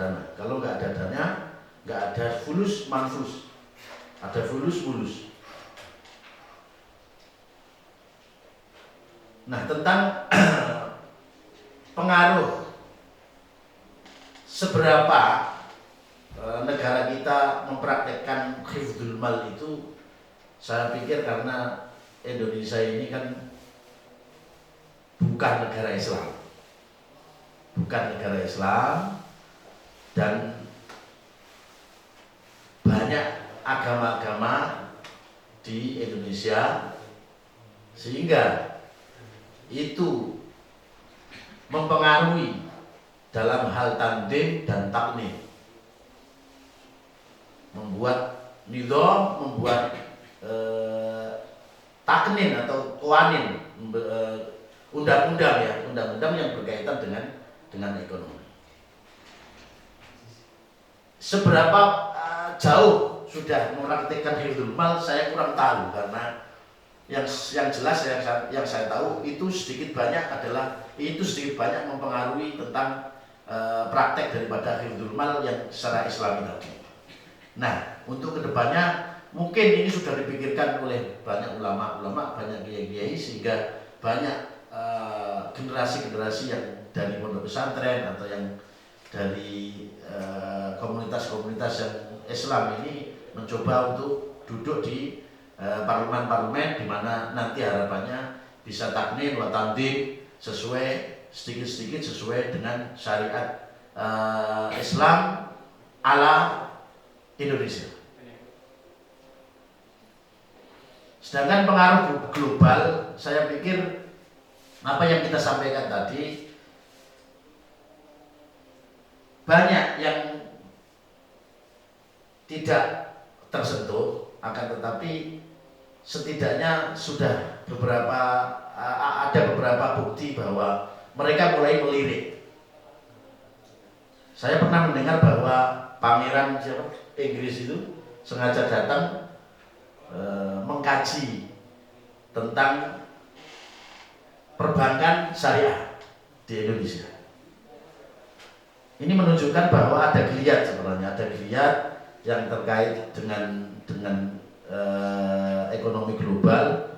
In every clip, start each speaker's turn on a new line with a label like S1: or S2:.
S1: dana. Kalau nggak ada dana, nggak ada fulus manfus, ada fulus mulus. Nah, tentang pengaruh seberapa negara kita mempraktekkan hifdzul mal itu, saya pikir karena Indonesia ini kan bukan negara Islam, dan banyak agama-agama di Indonesia, sehingga itu mempengaruhi dalam hal tandim dan taknim, membuat nizam, membuat taknin atau qawanin, undang-undang yang berkaitan dengan ekonomi. Seberapa jauh sudah mempraktikkan hifdzul mal saya kurang tahu, karena yang jelas yang saya tahu itu sedikit banyak mempengaruhi tentang praktek daripada hifdzul mal yang secara Islami tadi. Nah, untuk kedepannya mungkin ini sudah dipikirkan oleh banyak ulama-ulama, banyak kiai-kiai, sehingga banyak generasi-generasi yang dari pondok pesantren atau yang dari komunitas-komunitas yang Islam ini mencoba untuk duduk di parlemen-parlemen, di mana nanti harapannya bisa taknin wa tandim sedikit-sedikit sesuai dengan syariat Islam ala Indonesia. Sedangkan pengaruh global, saya pikir apa yang kita sampaikan tadi, banyak yang tidak tersentuh, akan tetapi setidaknya sudah ada beberapa bukti bahwa mereka mulai melirik. Saya pernah mendengar bahwa pangeran Inggris itu sengaja datang mengkaji tentang perbankan syariah di Indonesia. Ini menunjukkan bahwa ada geliat, sebenarnya ada geliat yang terkait dengan ekonomi global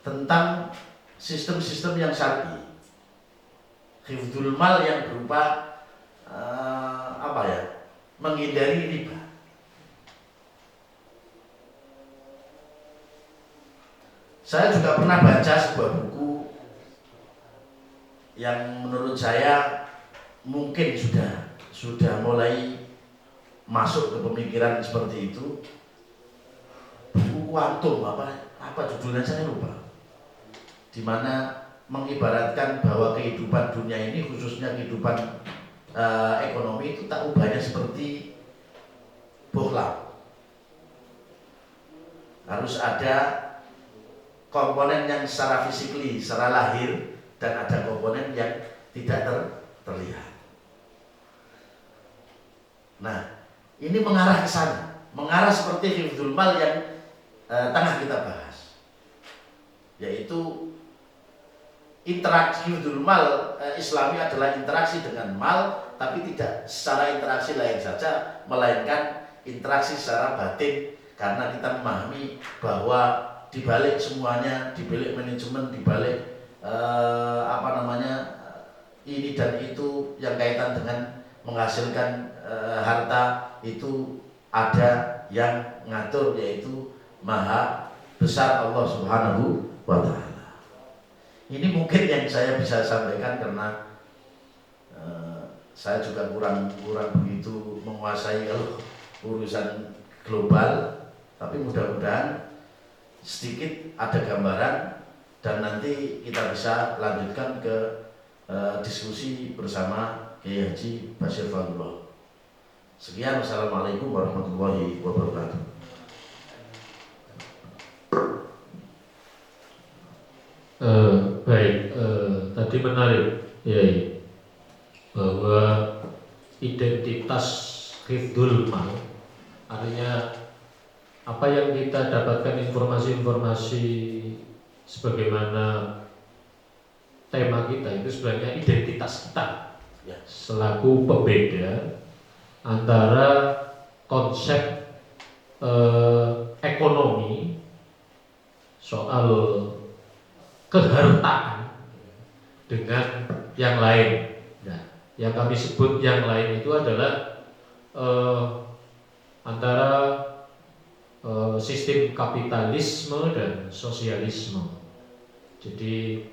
S1: tentang sistem-sistem yang syar'i, hifdzul mal yang berupa menghindari riba. Saya juga pernah baca sebuah buku yang menurut saya mungkin sudah mulai masuk ke pemikiran seperti itu. Buku kuantum, apa judulnya saya lupa, di mana mengibaratkan bahwa kehidupan dunia ini, khususnya kehidupan ekonomi itu, tak ubahnya seperti bohlam. Harus ada komponen yang secara fisikly, secara lahir, dan ada komponen yang tidak terlihat. Nah, ini mengarah ke sana, mengarah seperti hifdzul mal yang tengah kita bahas, yaitu interaksi hifdzul mal Islami adalah interaksi dengan mal, tapi tidak secara interaksi lain saja, melainkan interaksi secara batin, karena kita memahami bahwa di balik semuanya, di balik manajemen, di balik ini dan itu yang kaitan dengan menghasilkan harta, itu ada yang ngatur, yaitu Maha Besar Allah Subhanahu wa Ta'ala. Ini mungkin yang saya bisa sampaikan, karena saya juga kurang begitu menguasai kalau urusan global, tapi mudah-mudahan sedikit ada gambaran, dan nanti kita bisa lanjutkan ke diskusi bersama Kiai Haji Bashir Fadullah. Sekian, wassalamualaikum warahmatullahi wabarakatuh.
S2: Tadi menarik ya, bahwa identitas hifdzul mal, artinya apa yang kita dapatkan informasi-informasi sebagaimana tema kita itu sebenarnya identitas kita,
S1: Ya.
S2: selaku pembeda antara konsep ekonomi soal kehartaan dengan yang lain. Nah, yang kami sebut yang lain itu adalah antara sistem kapitalisme dan sosialisme. Jadi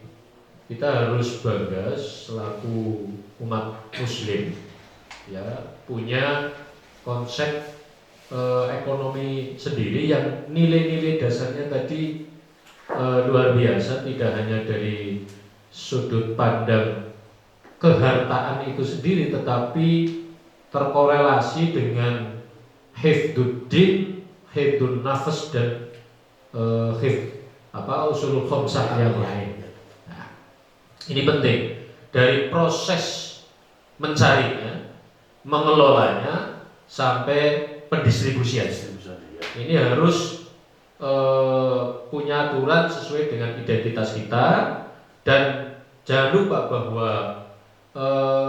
S2: kita harus bangga selaku umat Muslim, ya, punya konsep ekonomi sendiri yang nilai-nilai dasarnya tadi luar biasa, tidak hanya dari sudut pandang kehartaan itu sendiri, tetapi terkorelasi dengan hifdzuddin, hifdzun nafas, dan usul khamsah yang lain. Nah, ini penting dari proses mencarinya, mengelolanya, sampai pendistribusian. Ini harus punya aturan sesuai dengan identitas kita, dan jangan lupa bahwa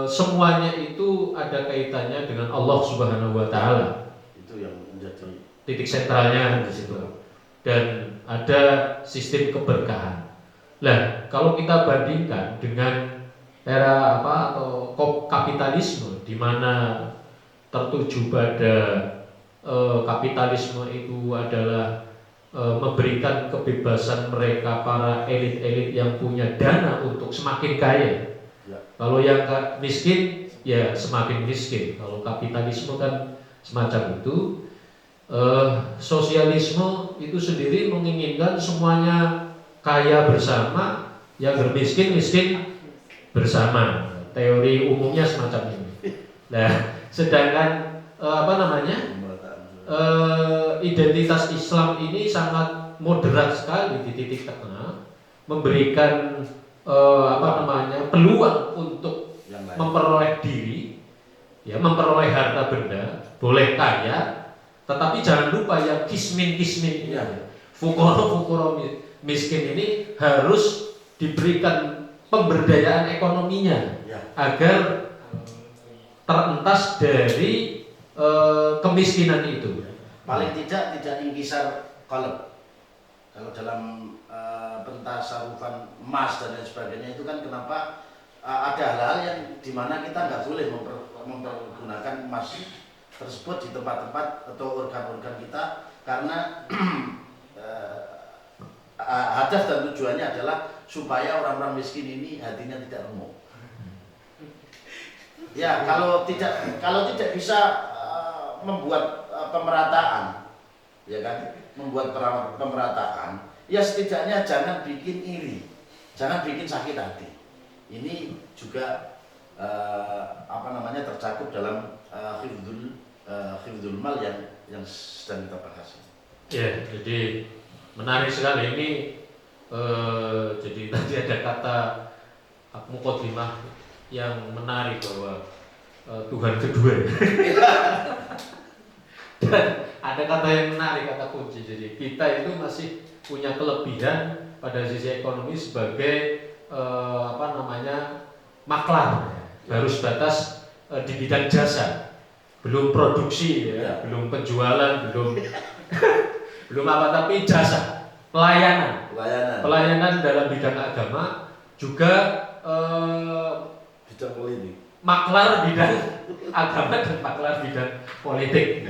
S2: semuanya itu ada kaitannya dengan Allah Subhanahu wa Ta'ala.
S1: Itu yang menjadi
S2: titik sentralnya di situ. Dan ada sistem keberkahan. Nah, kalau kita bandingkan dengan era atau kapitalisme, di mana tertuju pada kapitalisme itu adalah memberikan kebebasan mereka para elit-elit yang punya dana untuk semakin kaya.
S1: Ya.
S2: Kalau yang miskin ya semakin miskin. Kalau kapitalisme kan semacam itu. Sosialisme itu sendiri menginginkan semuanya kaya bersama, yang bermiskin miskin bersama. Teori umumnya semacam ini. Nah, sedangkan identitas Islam ini sangat moderat sekali di titik tengah, memberikan peluang untuk memperoleh diri, ya, memperoleh harta benda, boleh kaya, tetapi jangan lupa yang kismin ini, fukoro miskin ini harus diberikan pemberdayaan ekonominya, agar terentas dari kemiskinan itu.
S1: Paling tidak ingkisar qalb. Kalau dalam pentasawufan emas dan lain sebagainya itu kan kenapa ada hal-hal yang dimana kita nggak boleh mempergunakan emas tersebut di tempat-tempat atau organ-organ kita, karena hadaf dan tujuannya adalah supaya orang-orang miskin ini hatinya tidak remuk. Ya, kalau tidak bisa membuat pemerataan, ya kan, membuat pemerataan, ya setidaknya jangan bikin iri, jangan bikin sakit hati. Ini juga tercakup dalam hifdzul mal yang sedang kita bahas.
S2: Ya, jadi menarik sekali ini. Jadi tadi ada kata muqaddimah yang menarik bahwa Tuhan kedua. Dan ada kata yang menarik, kata kunci. Jadi kita itu masih punya kelebihan pada sisi ekonomi sebagai maklar, baru sebatas di bidang jasa, belum produksi, ya, belum penjualan, belum tapi jasa, pelayanan dalam bidang agama, juga
S1: bidang politik,
S2: maklar bidang agama dan maklar bidang politik.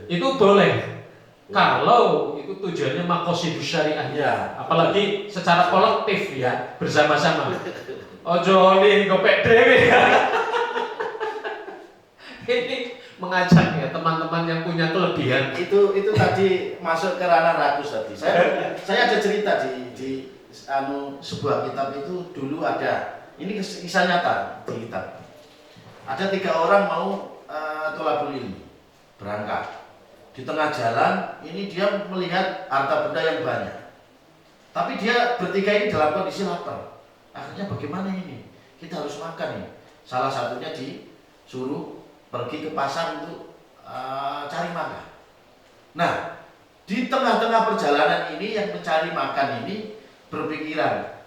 S2: Itu boleh kalau itu tujuannya maqasidus syariah, apalagi secara kolektif, ya, bersama-sama. Ojo li gopek dhewe. Ini mengajak, ya, teman-teman yang punya kelebihan.
S1: Itu tadi masuk ke ranah ragus tadi. Saya ada cerita di sebuah kitab itu dulu ada. Ini kisah nyata di kitab. Ada 3 orang mau tholabul ilmi, berangkat. Di tengah jalan ini dia melihat harta benda yang banyak. Tapi dia bertiga ini dalam kondisi lapar. Akhirnya bagaimana ini? Kita harus makan nih. Salah satunya disuruh pergi ke pasar untuk cari makan. Nah, di tengah-tengah perjalanan ini yang mencari makan ini berpikiran,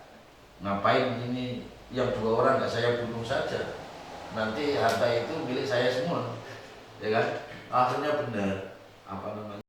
S1: ngapain ini yang 2 orang nggak saya bunuh saja? nanti harta itu milik saya semua, ya kan? Akhirnya benar apa namanya?